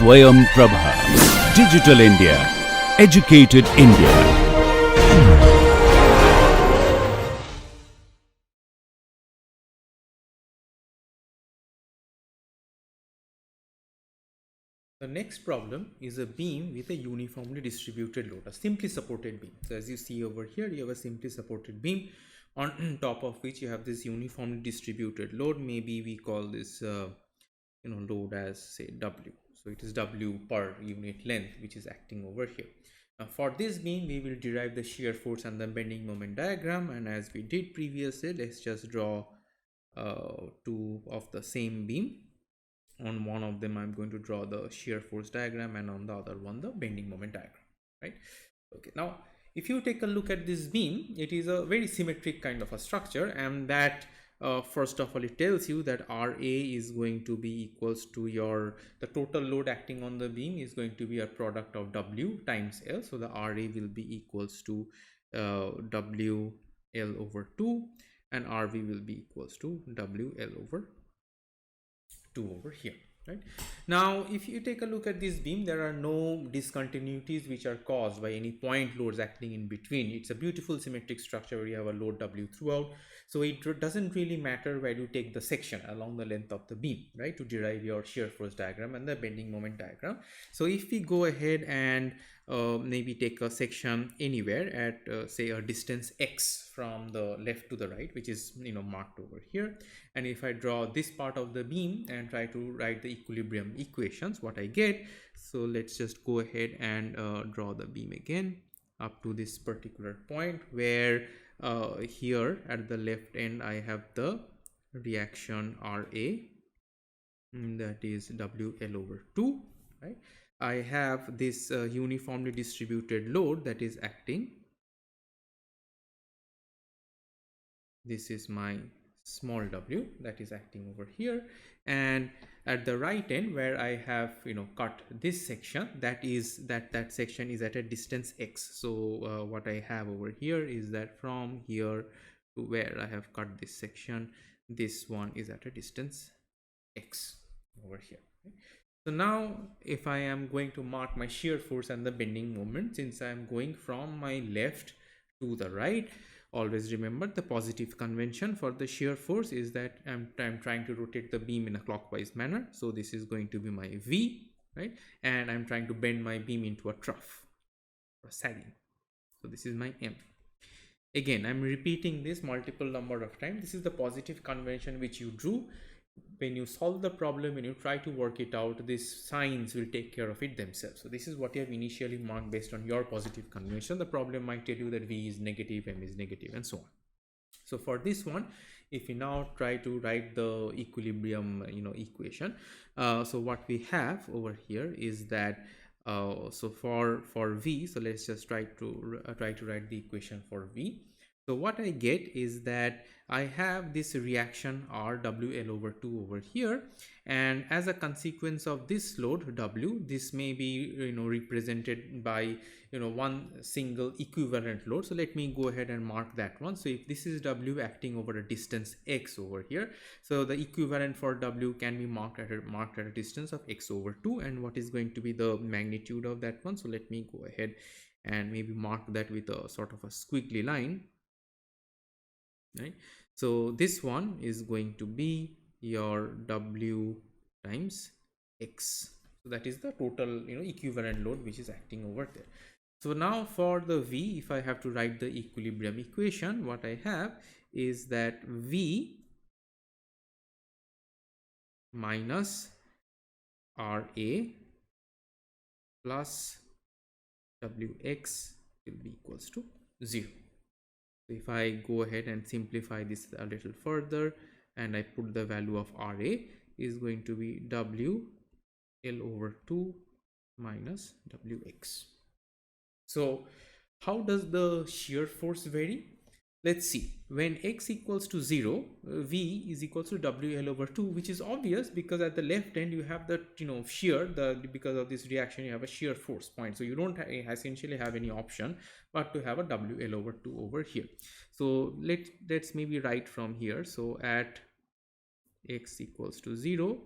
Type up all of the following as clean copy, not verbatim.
Swayam Prabha. Digital India. Educated India. The next problem is a beam with a uniformly distributed load, a simply supported beam. So as you see over here, you have a simply supported beam on top of which you have this uniformly distributed load. Maybe we call this load as, say, W. So it is W per unit length which is acting over here. Now for this beam we will derive the shear force and the bending moment diagram, and as we did previously, let's just draw two of the same beam. On one of them I'm going to draw the shear force diagram, and on the other one the bending moment diagram, right? Okay, now if you take a look at this beam, it is a very symmetric kind of a structure, and that first of all it tells you that RA is going to be equals to the total load acting on the beam is going to be a product of W times L. So the RA will be equals to WL over 2, and RV will be equals to WL over 2 over here, right? Now if you take a look at this beam, there are no discontinuities which are caused by any point loads acting in between. It's a beautiful symmetric structure where you have a load W throughout, so it doesn't really matter where you take the section along the length of the beam, right, to derive your shear force diagram and the bending moment diagram. So if we go ahead and maybe take a section anywhere at say a distance x from the left to the right, which is marked over here, and if I draw this part of the beam and try to write the equilibrium equations, what I get. So let's just go ahead and draw the beam again up to this particular point where here at the left end I have the reaction RA, that is WL over 2, right? I have this uniformly distributed load that is acting. This is my small w that is acting over here, and at the right end where I have cut this section, that section is at a distance x. So what I have over here is that from here to where I have cut this section, this one is at a distance x over here, right? So now if I am going to mark my shear force and the bending moment, since I am going from my left to the right, always remember the positive convention for the shear force is that I'm trying to rotate the beam in a clockwise manner. So this is going to be my V, right? And I'm trying to bend my beam into a trough or sagging. So this is my M. Again, I'm repeating this multiple number of times. This is the positive convention which you drew. When you solve the problem, when you try to work it out, these signs will take care of it themselves. So this is what you have initially marked based on your positive convention. The problem might tell you that V is negative, M is negative, and so on. So for this one, if we now try to write the equilibrium equation, so what we have over here is that so for V, so let's just try to write the equation for V. So what I get is that I have this reaction RWL over 2 over here, and as a consequence of this load W, this may be represented by one single equivalent load. So let me go ahead and mark that one. So if this is W acting over a distance x over here, so the equivalent for W can be marked at a distance of x over 2, and what is going to be the magnitude of that one? So let me go ahead and maybe mark that with a sort of a squiggly line, right? So this one is going to be your W times x. So that is the total equivalent load which is acting over there. So now for the V, if I have to write the equilibrium equation, what I have is that V minus RA plus Wx will be equals to 0. So if I go ahead and simplify this a little further and I put the value of RA is going to be WL over 2 minus Wx. So how does the shear force vary? Let's see. When x equals to 0, V is equals to WL over 2, which is obvious because at the left end you have the shear, because of this reaction you have a shear force point. So you don't essentially have any option but to have a WL over 2 over here. So let's maybe write from here. So at x equals to 0,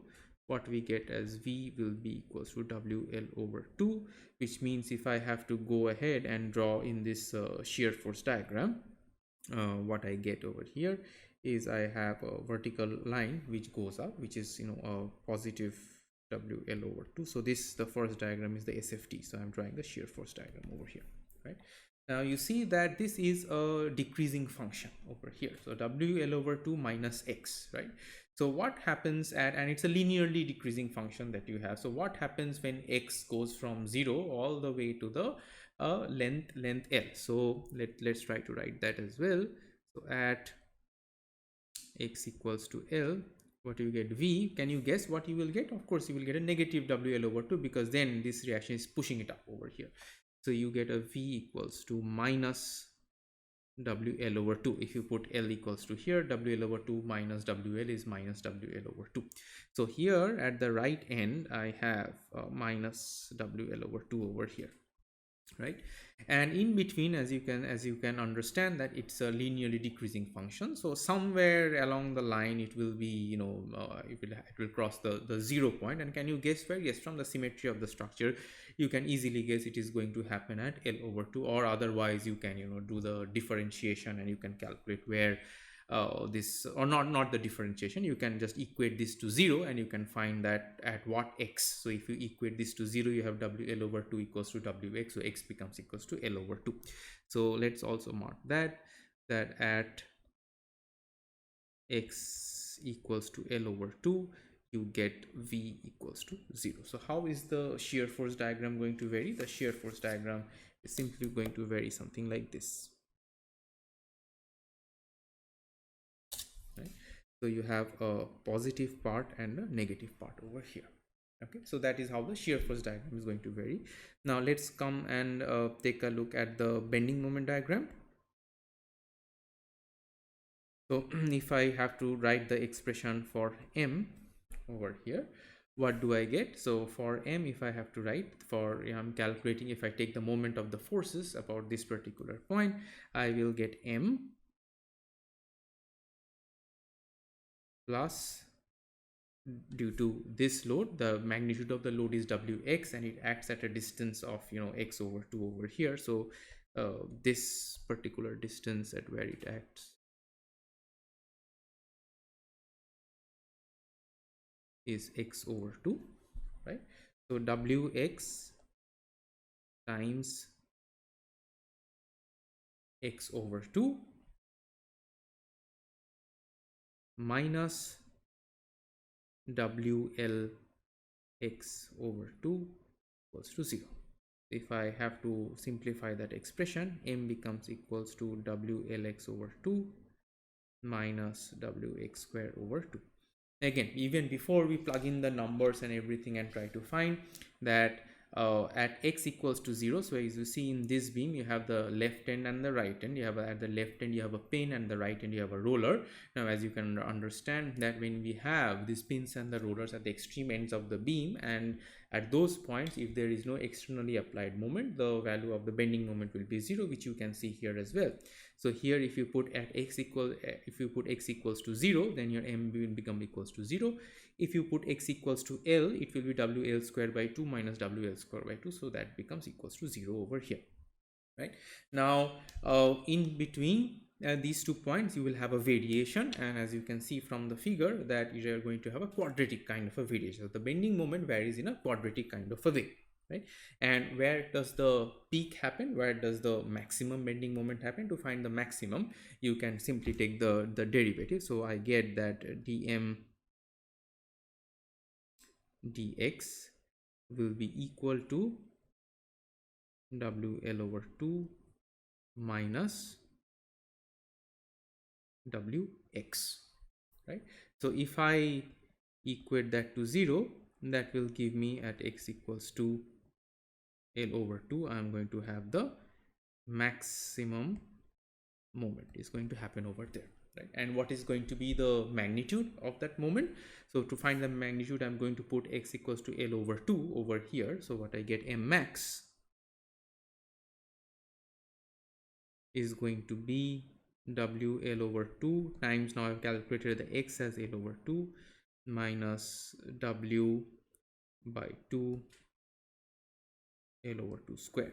what we get as V will be equals to WL over 2, which means if I have to go ahead and draw in this shear force diagram, what I get over here is I have a vertical line which goes up, which is a positive WL over 2. So this, the first diagram, is the SFD. So I'm drawing the shear force diagram over here, right? Now you see that this is a decreasing function over here. So WL over 2 minus X, right? So what happens and it's a linearly decreasing function that you have. So what happens when X goes from 0 all the way to the length L? So let's try to write that as well. So at X equals to L, what do you get? V. Can you guess what you will get? Of course you will get a negative WL over 2, because then this reaction is pushing it up over here. So you get a V equals to minus WL over 2. If you put L equals to here, WL over 2 minus WL is minus WL over 2. So here at the right end, I have minus WL over 2 over here, right? And in between, as you can understand, that it's a linearly decreasing function. So somewhere along the line it will be, it will cross the 0 point. And can you guess where? Yes, from the symmetry of the structure you can easily guess it is going to happen at L over 2, or otherwise you can do the differentiation and you can calculate where this, or not the differentiation, you can just equate this to 0 and you can find that at what X. So if you equate this to 0, you have WL over 2 equals to WX, so X becomes equals to L over 2. So let's also mark that at X equals to L over 2, you get V equals to 0. So how is the shear force diagram going to vary? The shear force diagram is simply going to vary something like this, right? So you have a positive part and a negative part over here. Okay, so that is how the shear force diagram is going to vary. Now let's come and take a look at the bending moment diagram. So if I have to write the expression for M over here, what do I get? So for M, if I have to write for, I'm calculating, if I take the moment of the forces about this particular point, I will get M plus, due to this load, the magnitude of the load is Wx and it acts at a distance of x over 2 over here. So this particular distance at where it acts is x over 2, right? So Wx times x over 2 minus WL x over 2 equals to 0. If I have to simplify that expression, M becomes equals to WLX over 2 minus WX square over 2. Again, even before we plug in the numbers and everything and try to find that at x equals to 0, so as you see in this beam, you have the left end and the right end. You have at the left end you have a pin, and the right end you have a roller. Now as you can understand that when we have these pins and the rollers at the extreme ends of the beam, and at those points if there is no externally applied moment, the value of the bending moment will be 0, which you can see here as well. So here if you put x equals to 0, then your M will become equals to 0. If you put x equals to L, it will be WL square by 2 minus WL square by 2, so that becomes equals to 0 over here, right? Now in between these 2 points you will have a variation, and as you can see from the figure that you are going to have a quadratic kind of a variation. So the bending moment varies in a quadratic kind of a way, right? And where does the peak happen? Where does the maximum bending moment happen? To find the maximum, you can simply take the derivative. So I get that dm dx will be equal to WL over 2 minus Wx, right? So if I equate that to 0, that will give me at x equals to L over 2, I am going to have the maximum moment is going to happen over there, right? And what is going to be the magnitude of that moment? So to find the magnitude, I'm going to put x equals to L over 2 over here. So what I get, M max is going to be WL over 2 times, now I've calculated the x as L over 2 minus w by 2 L over 2 square.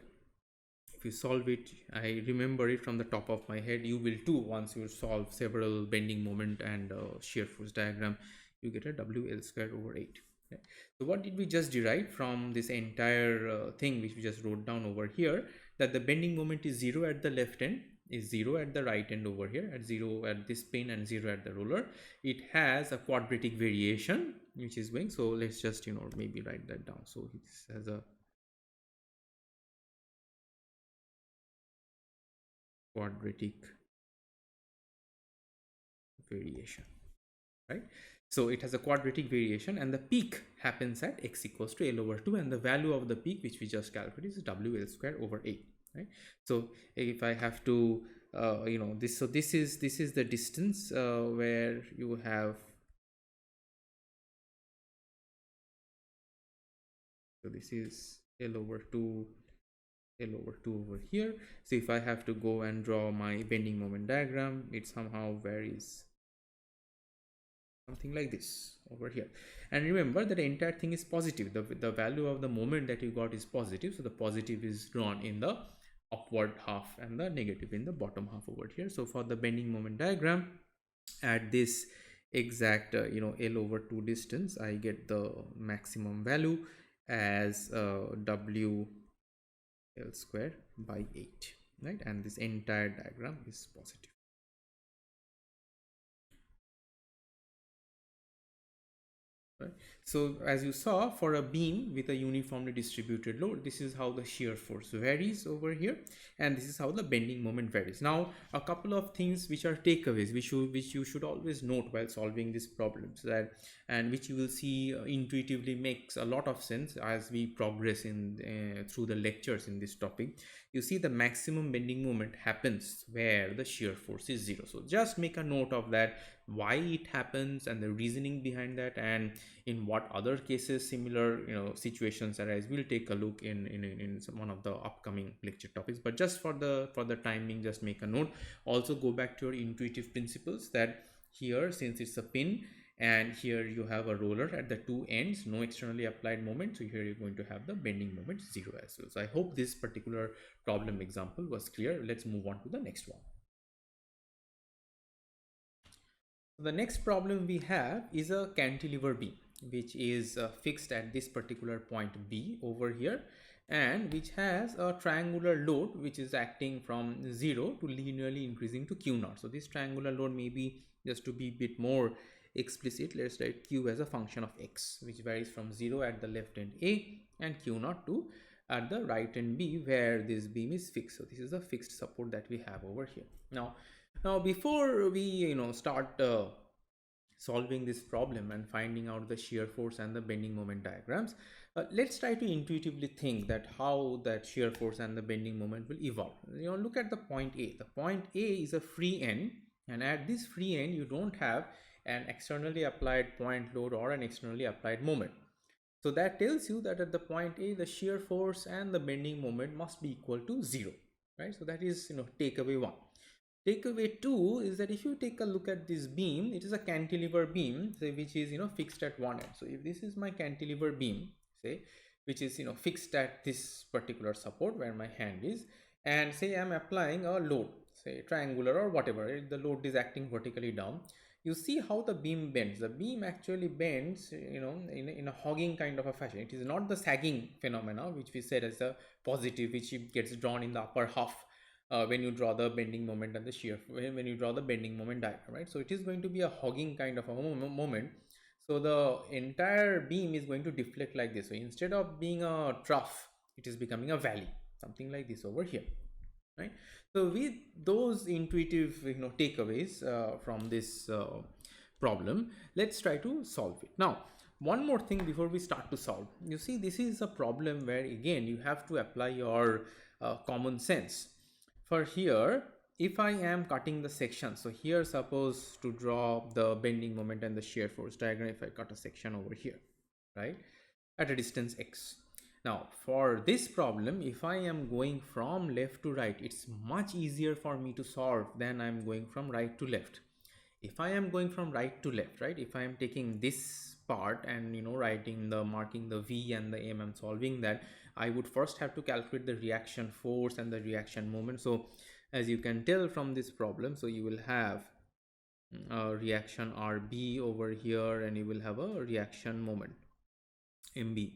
If you solve it, I remember it from the top of my head, you will too once you solve several bending moment and shear force diagram. You get a WL square over 8. Okay. So what did we just derive from this entire thing which we just wrote down over here, that the bending moment is 0 at the left end, is 0 at the right end over here, at 0 at this pin and 0 at the roller. It has a quadratic variation which is going, so let's just maybe write that down. So this has a quadratic variation, right? So it has a quadratic variation and the peak happens at x equals to L over 2, and the value of the peak which we just calculated is WL square over 8, right? So if I have to this, so this is the distance where you have, so this is L over 2 over here. So if I have to go and draw my bending moment diagram, it somehow varies something like this over here. And remember that the entire thing is positive. The value of the moment that you got is positive, so the positive is drawn in the upward half and the negative in the bottom half over here. So for the bending moment diagram at this exact L over 2 distance, I get the maximum value as W L square by 8, right? And this entire diagram is positive. Right. So as you saw, for a beam with a uniformly distributed load, this is how the shear force varies over here, and this is how the bending moment varies. Now a couple of things which are takeaways which you should always note while solving these problems, that and which you will see intuitively makes a lot of sense as we progress in through the lectures in this topic. You see the maximum bending moment happens where the shear force is 0. So just make a note of that, why it happens and the reasoning behind that, and in what other cases similar situations arise. We'll take a look in one of the upcoming lecture topics, but just for the timing, just make a note. Also go back to your intuitive principles, that here since it's a pin and here you have a roller at the two ends, no externally applied moment, so here you're going to have the bending moment 0 as well. So I hope this particular problem example was clear. Let's move on to the next one. The next problem we have is a cantilever beam which is fixed at this particular point B over here, and which has a triangular load which is acting from 0 to linearly increasing to Q0. So this triangular load, maybe just to be a bit more explicit, let's write Q as a function of X, which varies from 0 at the left end A and Q0 to at the right end B, where this beam is fixed. So this is the fixed support that we have over here. Now before we start solving this problem and finding out the shear force and the bending moment diagrams, let's try to intuitively think that how that shear force and the bending moment will evolve. Look at the point A. The point A is a free end, and at this free end you don't have an externally applied point load or an externally applied moment. So that tells you that at the point A, the shear force and the bending moment must be equal to 0, right? So that is takeaway 1. Takeaway 2 is that if you take a look at this beam, it is a cantilever beam, say, which is fixed at one end. So if this is my cantilever beam, say, which is fixed at this particular support where my hand is, and say I'm applying a load, say triangular or whatever, the load is acting vertically down, you see how the beam bends. The beam actually bends in a hogging kind of a fashion. It is not the sagging phenomena which we said as a positive, which gets drawn in the upper half when you draw the bending moment and the shear, when you draw the bending moment diagram, right? So it is going to be a hogging kind of a moment. So the entire beam is going to deflect like this. So instead of being a trough, it is becoming a valley, something like this over here, right? So with those intuitive takeaways from this problem, let's try to solve it. Now one more thing before we start to solve. You see, this is a problem where again you have to apply your common sense. For here, if I am cutting the section, so here suppose to draw the bending moment and the shear force diagram, if I cut a section over here, right, at a distance x. Now for this problem, if I am going from left to right, it's much easier for me to solve than I'm going from right to left. If I am going from right to left, right, if I am taking this part and marking the V and the M and solving that, I would first have to calculate the reaction force and the reaction moment. So as you can tell from this problem, so you will have a reaction RB over here, and you will have a reaction moment MB.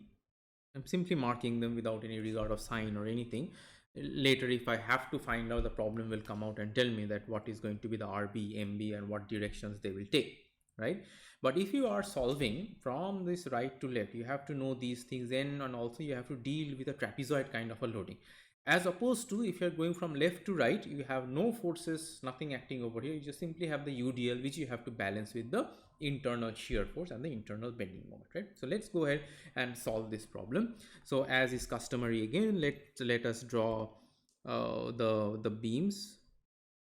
I'm simply marking them without any regard of sign or anything. Later, if I have to find out, the problem will come out and tell me that what is going to be the RB, MB, and what directions they will take, right? But if you are solving from this right to left, you have to know these things in, and also you have to deal with a trapezoid kind of a loading. As opposed to if you're going from left to right, you have no forces, nothing acting over here. You just simply have the UDL, which you have to balance with the internal shear force and the internal bending moment, right? So let's go ahead and solve this problem. So as is customary, again, let us draw the beams,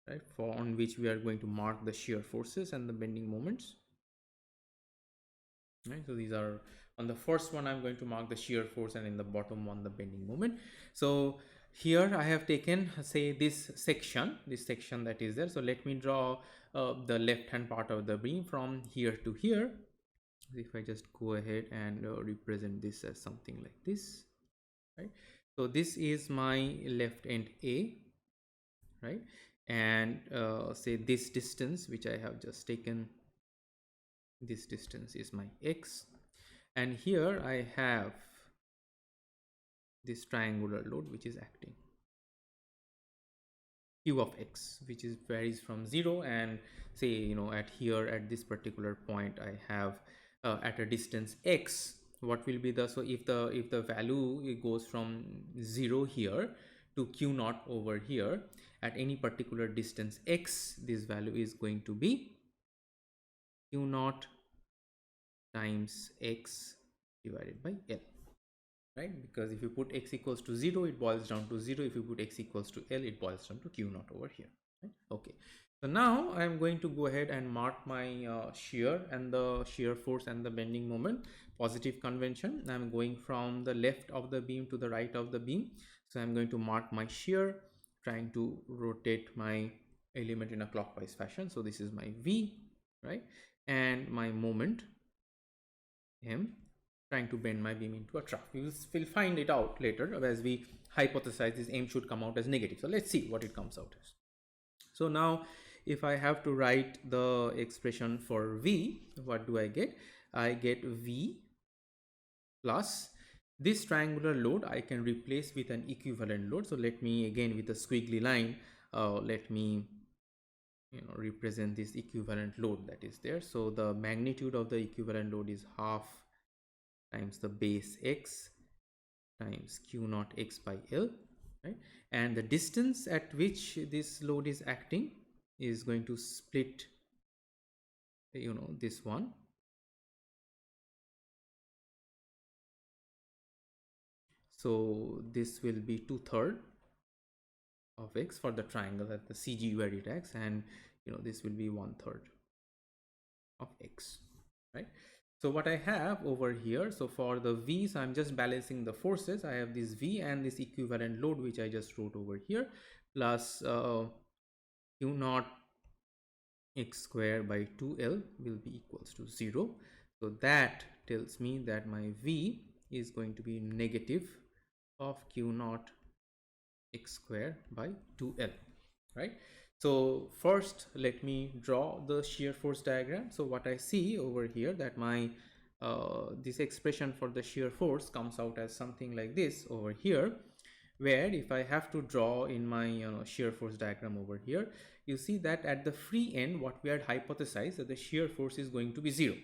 right, for on which we are going to mark the shear forces and the bending moments, right? So these are, on the first one I'm going to mark the shear force, and in the bottom one the bending moment. So here I have taken, say, this section that is there. So let me draw the left hand part of the beam from here to here. If I just go ahead and represent this as something like this, right? So this is my left end A, right? And say this distance which I have just taken, this distance is my X, and here I have this triangular load which is acting, Q of X, which is varies from 0, and say at here, at this particular point, I have at a distance X, what will be the, so if the value, it goes from 0 here to Q naught over here, at any particular distance X, this value is going to be Q naught times X divided by L, right? Because if you put X equals to 0, it boils down to 0. If you put X equals to L, it boils down to Q naught over here, right? Okay, so now I'm going to go ahead and mark my shear and the shear force and the bending moment. Positive convention, I'm going from the left of the beam to the right of the beam. So I'm going to mark my shear, trying to rotate my element in a clockwise fashion. So this is my V, right? And my moment M, trying to bend my beam into a trough. We'll find it out later as we hypothesize this M should come out as negative. So let's see what it comes out as. So now if I have to write the expression for V, what do I get? I get V plus this triangular load I can replace with an equivalent load. So let me, again, with a squiggly line, let me represent this equivalent load that is there. So the magnitude of the equivalent load is half times the base X times Q naught X by L, right? And the distance at which this load is acting is going to split this one. So this will be 2/3 of X for the triangle at the CG where it acts, and this will be 1/3 of X, right? So what I have over here, so for the V, so I'm just balancing the forces. I have this V and this equivalent load which I just wrote over here, plus Q naught X square by 2L will be equals to 0. So that tells me that my V is going to be negative of Q naught X square by 2L, right? So first let me draw the shear force diagram. So what I see over here, that my this expression for the shear force comes out as something like this over here, where if I have to draw in my shear force diagram over here, you see that at the free end, what we had hypothesized, that the shear force is going to be 0.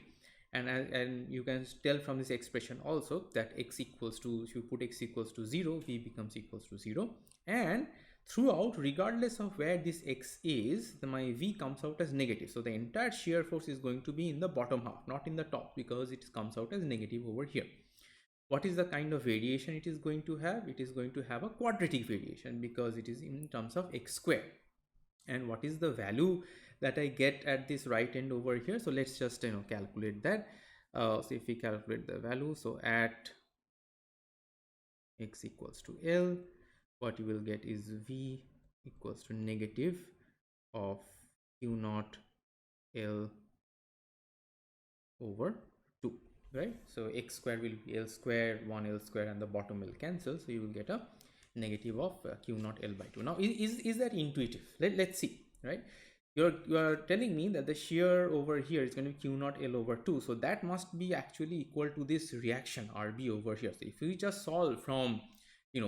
And you can tell from this expression also that X equals to, if you put X equals to 0, V becomes equals to 0. And throughout, regardless of where this X is, my V comes out as negative. So the entire shear force is going to be in the bottom half, not in the top, because it comes out as negative over here. What is the kind of variation it is going to have? It is going to have a quadratic variation because it is in terms of X square. And what is the value that I get at this right end over here? So let's just calculate that. So if we calculate the value, so at X equals to L, what you will get is V equals to negative of Q naught L over 2, right? So x square will be L square, 1 L square, and the bottom will cancel, so you will get a negative of q naught L by 2. Now is that intuitive? Let's see, right? You are telling me that the shear over here is going to be q naught L over 2, so that must be actually equal to this reaction RB over here. So if we just solve from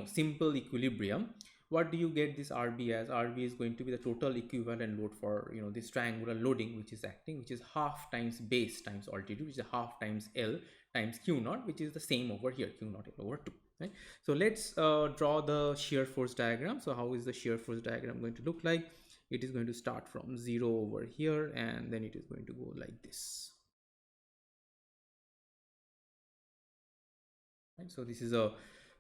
simple equilibrium, what do you get this RB as? RB is going to be the total equivalent load for this triangular loading which is acting, which is half times base times altitude, which is half times L times q naught, which is the same over here, q naught L over 2, right? So let's draw the shear force diagram. So how is the shear force diagram going to look like? It is going to start from 0 over here, and then it is going to go like this, right? So this is a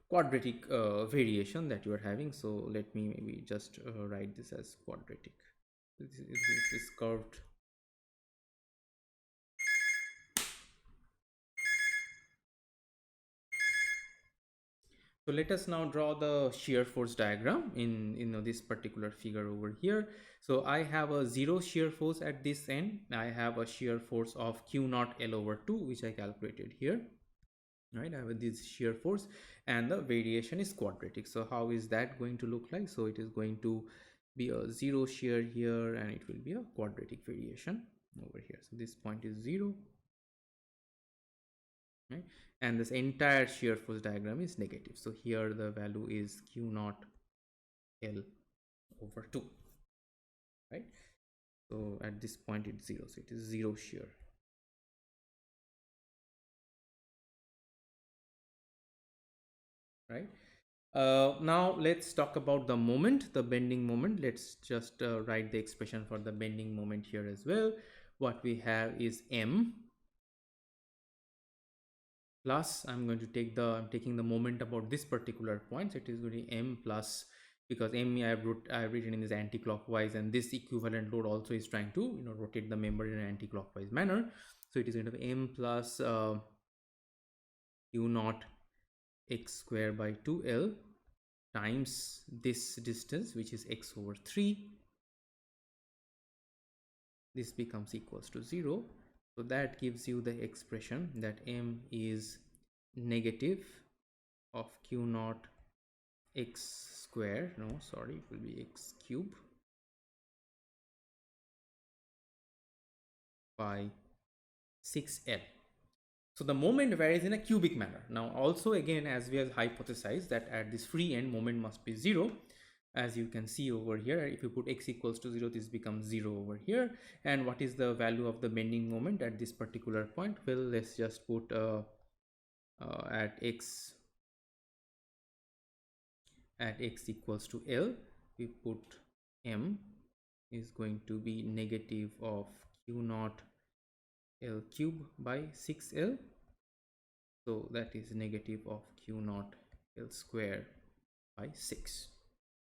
quadratic variation that you are having. So let me maybe just write this as quadratic. This is curved. So let us now draw the shear force diagram in this particular figure over here. So I have a 0 shear force at this end. I have a shear force of q naught L over 2, which I calculated here, right? I have this shear force, and the variation is quadratic. So how is that going to look like? So it is going to be a 0 shear here, and it will be a quadratic variation over here. So this point is 0, right? And this entire shear force diagram is negative. So here the value is q naught L over 2, right? So at this point it's 0, so it is 0 shear, right? Now let's talk about the moment, the bending moment. Let's just write the expression for the bending moment here as well. What we have is m plus, I'm taking the moment about this particular point, so it is going to be m plus, because m I have written in this anti-clockwise, and this equivalent load also is trying to rotate the member in an anti-clockwise manner. So it is going to be m plus q naught x square by 2L times this distance, which is x over 3. This becomes equals to 0. So that gives you the expression that m is negative of q naught x square, no sorry, it will be x cube by 6L. So the moment varies in a cubic manner. Now also, again, as we have hypothesized that at this free end moment must be 0, as you can see over here, if you put x equals to 0, this becomes 0 over here. And what is the value of the bending moment at this particular point? Well, let's just put at x equals to L, we put m is going to be negative of q naught L cube by 6L. So that is negative of q naught L square by 6,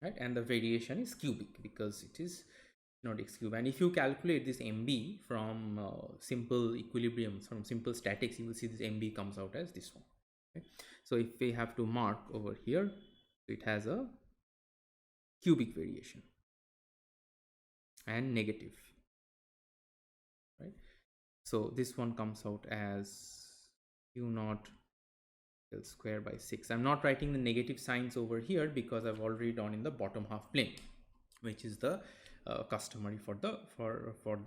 right? And the variation is cubic because it is not x cube. And if you calculate this mb from simple equilibrium, from simple statics, you will see this mb comes out as this one, okay? So if we have to mark over here, it has a cubic variation and negative, right? So this one comes out as q naught L square by 6. I'm not writing the negative signs over here because I've already done in the bottom half plane, which is the customary for the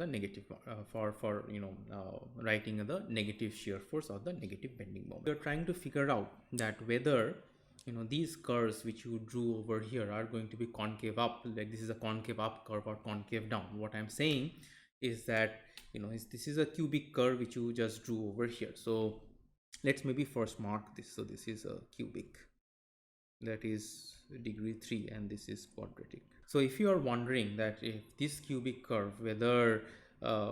negative writing the negative shear force or the negative bending moment. You're trying to figure out that whether these curves which you drew over here are going to be concave up, like this is a concave up curve, or concave down. What I'm saying is that this is a cubic curve which you just drew over here. So let's maybe first mark this. So this is a cubic, that is degree 3, and this is quadratic. So if you are wondering that if this cubic curve, whether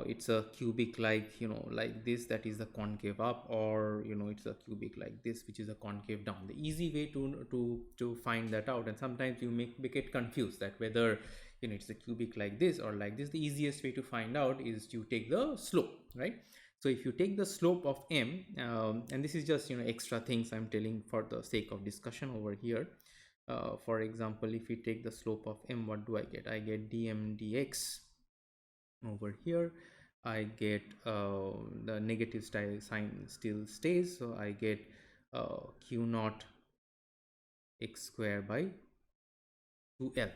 it's a cubic like like this, that is the concave up, or it's a cubic like this, which is a concave down, the easy way to find that out, and sometimes you make it confused that whether it's a cubic like this or like this, the easiest way to find out is to take the slope, right? So if you take the slope of m, and this is just extra things I'm telling for the sake of discussion over here. For example, if we take the slope of m, what do I get? I get dm dx over here. I get the negative sign still stays, so I get q naught x square by 2l,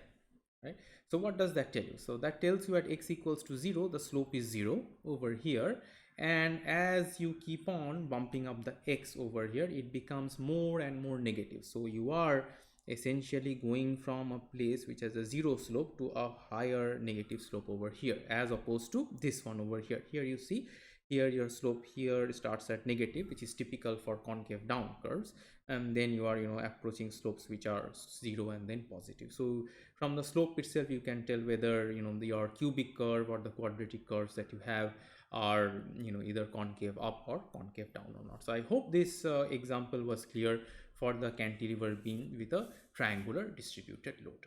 right? So what does that tell you? So that tells you at x equals to 0 the slope is 0 over here, and as you keep on bumping up the x over here it becomes more and more negative. So you are essentially going from a place which has a 0 slope to a higher negative slope over here, as opposed to this one over here. Here you see, here your slope here starts at negative, which is typical for concave down curves, and then you are approaching slopes which are 0 and then positive. So from the slope itself you can tell whether your cubic curve or the quadratic curves that you have are either concave up or concave down or not. So I hope this example was clear for the cantilever beam with a triangular distributed load.